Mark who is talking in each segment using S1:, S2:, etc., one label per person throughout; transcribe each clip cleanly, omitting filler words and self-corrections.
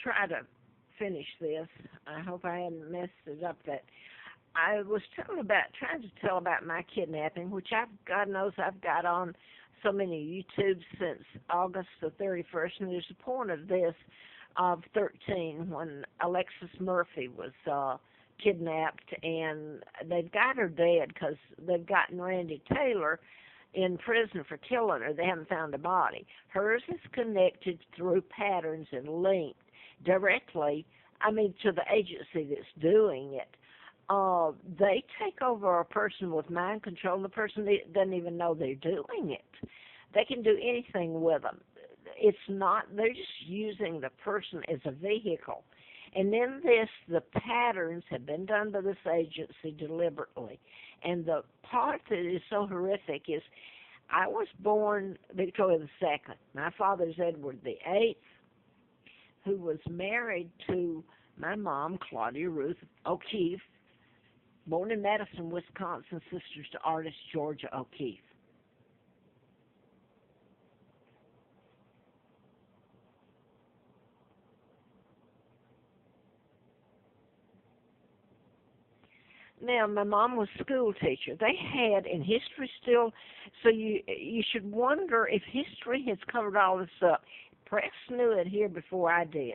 S1: try to finish this. I hope I hadn't messed it up. That I was trying to tell about my kidnapping, which God knows I've got on so many YouTubes since August the 31st, and there's a point of this of 13 when Alexis Murphy was kidnapped, and they've got her dead because they've gotten Randy Taylor in prison for killing her. They haven't found a body. Hers is connected through patterns and linked directly, to the agency that's doing it. They take over a person with mind control, and the person doesn't even know they're doing it. They can do anything with them. They're just using the person as a vehicle. And then the patterns have been done by this agency deliberately. And the part that is so horrific is I was born Victoria II. My father's Edward VIII, who was married to my mom, Claudia Ruth O'Keefe, born in Madison, Wisconsin, sisters to artist Georgia O'Keefe. Now, my mom was a school teacher. They had, and history still, so you should wonder if history has covered all this up. Press knew it here before I did,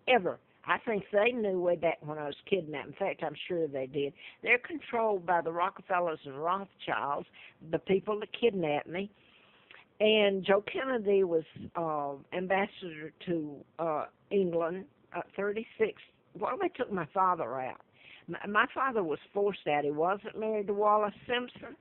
S1: ever. I think they knew way back when I was kidnapped. In fact, I'm sure they did. They're controlled by the Rockefellers and Rothschilds, the people that kidnapped me. And Joe Kennedy was ambassador to England, 36. Well, they took my father out. My father was forced out. He wasn't married to Wallace Simpson.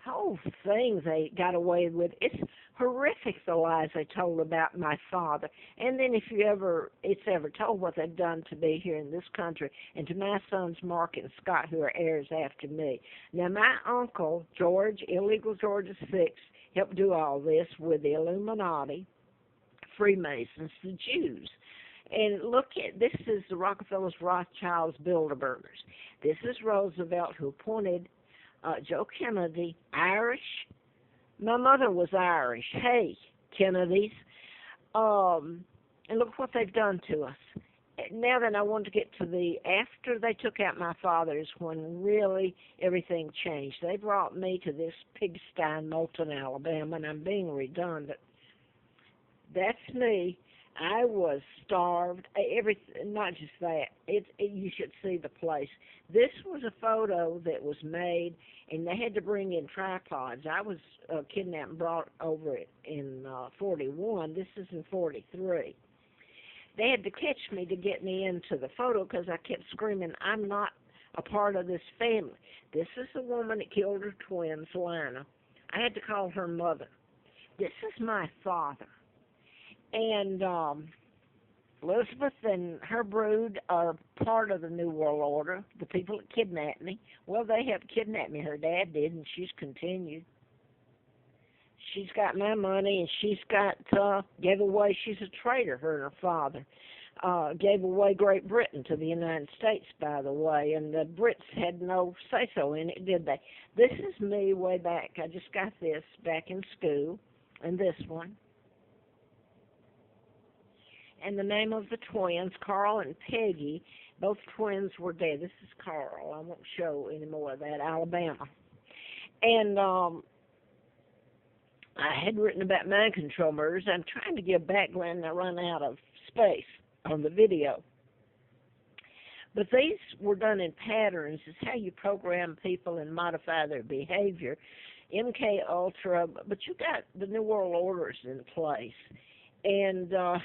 S1: Whole thing they got away with. It's horrific, the lies they told about my father. And then if it's ever told what they've done to me here in this country and to my sons Mark and Scott, who are heirs after me. Now, my uncle, George, illegal George VI, helped do all this with the Illuminati, Freemasons, the Jews. And this is the Rockefellers, Rothschilds, Bilderbergers. This is Roosevelt, who appointed Joe Kennedy, Irish. My mother was Irish. Hey, Kennedys. And look what they've done to us. Now then, I want to get to after they took out my father is when really everything changed. They brought me to this pigsty in Moulton, Alabama, and I'm being redundant. That's me. I was starved. Not just that. You should see the place. This was a photo that was made, and they had to bring in tripods. I was kidnapped and brought over in 41. This is in 43. They had to catch me to get me into the photo because I kept screaming, I'm not a part of this family. This is the woman that killed her twins, Lana. I had to call her mother. This is my father. And Elizabeth and her brood are part of the New World Order, the people that kidnapped me. Well, they helped kidnap me. Her dad did, and she's continued. She's got my money, and gave away, she's a traitor, her and her father. Gave away Great Britain to the United States, by the way, and the Brits had no say-so in it, did they? This is me way back. I just got this back in school, and this one. And the name of the twins, Carl and Peggy, both twins were dead. This is Carl. I won't show any more of that, Alabama. And I had written about mind control murders. I'm trying to give background, and I run out of space on the video. But these were done in patterns. It's how you program people and modify their behavior. MK Ultra, but you got the New World Orders in place. And the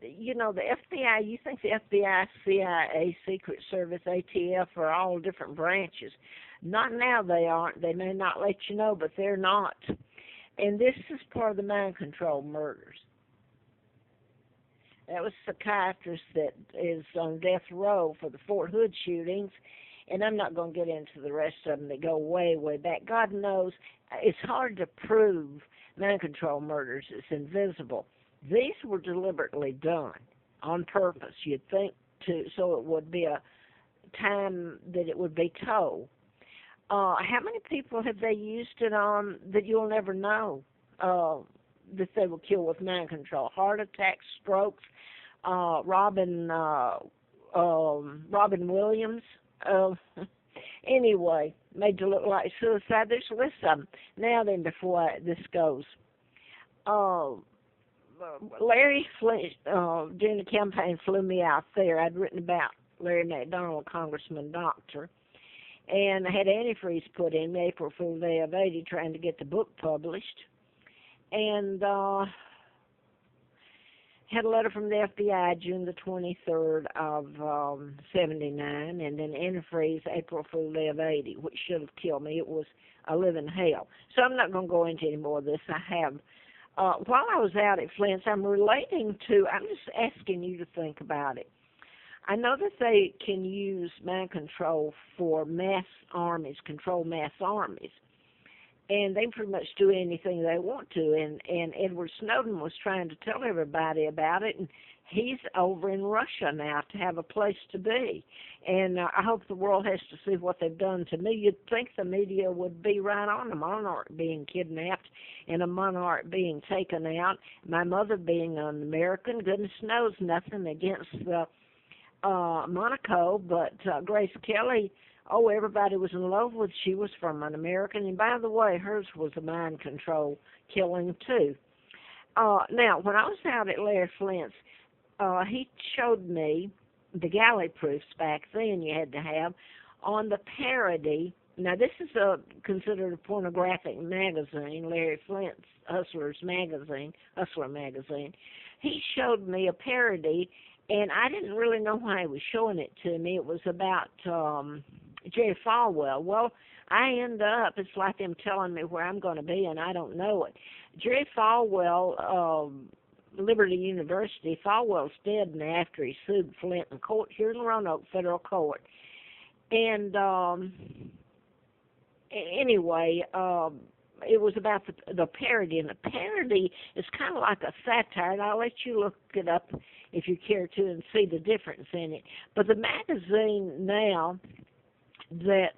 S1: FBI, you think the FBI, CIA, Secret Service, ATF are all different branches. Not now they aren't. They may not let you know, but they're not. And this is part of the mind control murders. That was a psychiatrist that is on death row for the Fort Hood shootings. And I'm not going to get into the rest of them that go way, way back. God knows it's hard to prove mind control murders. It's invisible. These were deliberately done on purpose, you'd think, so it would be a time that it would be told. How many people have they used it on that you'll never know? that they were killed with mind control. Heart attacks, strokes. Robin Williams. Anyway, made to look like suicide. There's a list of them. Now then, before this goes, Larry Flint, during the campaign, flew me out there. I'd written about Larry McDonald, Congressman Doctor, and I had antifreeze put in April Fool's Day of '80, trying to get the book published, and had a letter from the FBI June the 23rd of '79, and then antifreeze April Fool's Day of '80, which should have killed me. It was a living hell. So I'm not going to go into any more of this. I have. While I was out at Flint's, I'm just asking you to think about it. I know that they can use mind control for mass armies, control mass armies, and they pretty much do anything they want to. And Edward Snowden was trying to tell everybody about it, and he's over in Russia now to have a place to be. And I hope the world has to see what they've done to me. You'd think the media would be right on a monarch being kidnapped and a monarch being taken out, my mother being an American. Goodness knows nothing against Monaco, but Grace Kelly, everybody was in love with. She was from an American, and by the way, hers was a mind control killing too. Now, when I was out at Larry Flint's, he showed me the galley proofs back then you had to have on the Parody. Now, this is considered a pornographic magazine, Larry Flint's Hustler magazine. He showed me a parody, and I didn't really know why he was showing it to me. It was about Jerry Falwell. Well, I end up, it's like them telling me where I'm going to be, and I don't know it. Jerry Falwell, Liberty University, Falwell's dead now after he sued Flint in court here in Roanoke Federal Court. And anyway, it was about the parody, and the parody is kind of like a satire, and I'll let you look it up if you care to and see the difference in it. But the magazine now that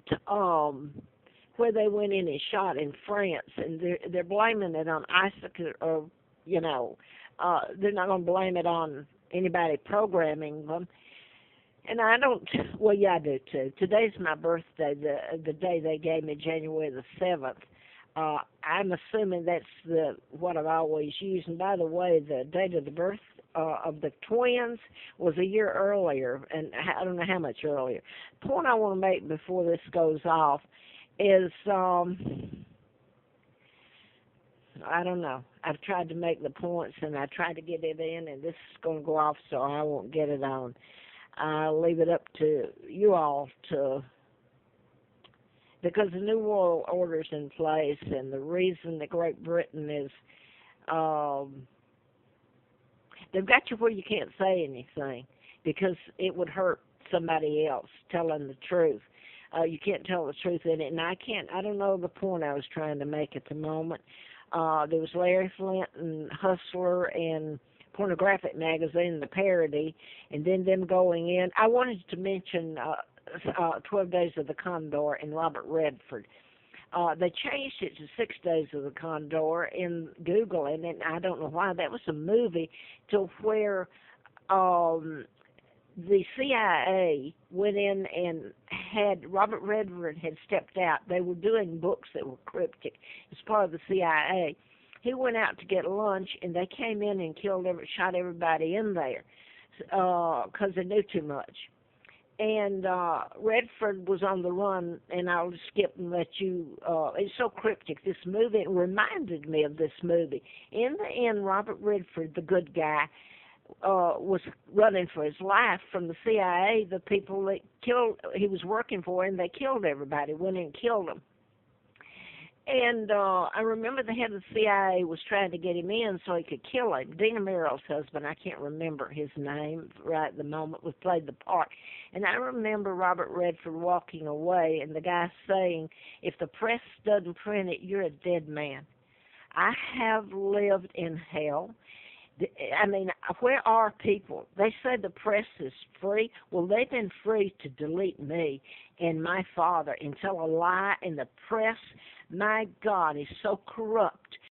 S1: where they went in and shot in France, and they're blaming it on Isaac, or they're not going to blame it on anybody programming them. And I don't, well, yeah, I do too. Today's my birthday, the day they gave me, January the 7th. I'm assuming that's what I've always used. And by the way, the date of the birth of the twins was a year earlier, and I don't know how much earlier. The point I want to make before this goes off is, I don't know. I've tried to make the points, and I tried to get it in, and this is going to go off, so I won't get it on. I'll leave it up to you all because the New World Order's in place, and the reason that Great Britain is, they've got you where you can't say anything because it would hurt somebody else telling the truth. You can't tell the truth in it, and I don't know the point I was trying to make at the moment. There was Larry Flint and Hustler and Pornographic Magazine, the Parody, and then them going in. I wanted to mention 12 Days of the Condor and Robert Redford. They changed it to 6 Days of the Condor in Google, and I don't know why. That was a movie to where the CIA went in and had Robert Redford had stepped out. They were doing books that were cryptic as part of the CIA. He went out to get lunch, and they came in and shot everybody in there because they knew too much. And Redford was on the run, and I'll just skip and let you. It's so cryptic, this movie. It reminded me of this movie. In the end, Robert Redford, the good guy, was running for his life from the CIA. The people that he was working for, and they killed everybody, went in and killed them. And I remember the head of the CIA was trying to get him in so he could kill him. Dina Merrill's husband, I can't remember his name right at the moment, played the part. And I remember Robert Redford walking away and the guy saying, if the press doesn't print it, you're a dead man. I have lived in hell. I mean, where are people? They say the press is free. Well, they've been free to delete me and my father and tell a lie, and the press, my God, is so corrupt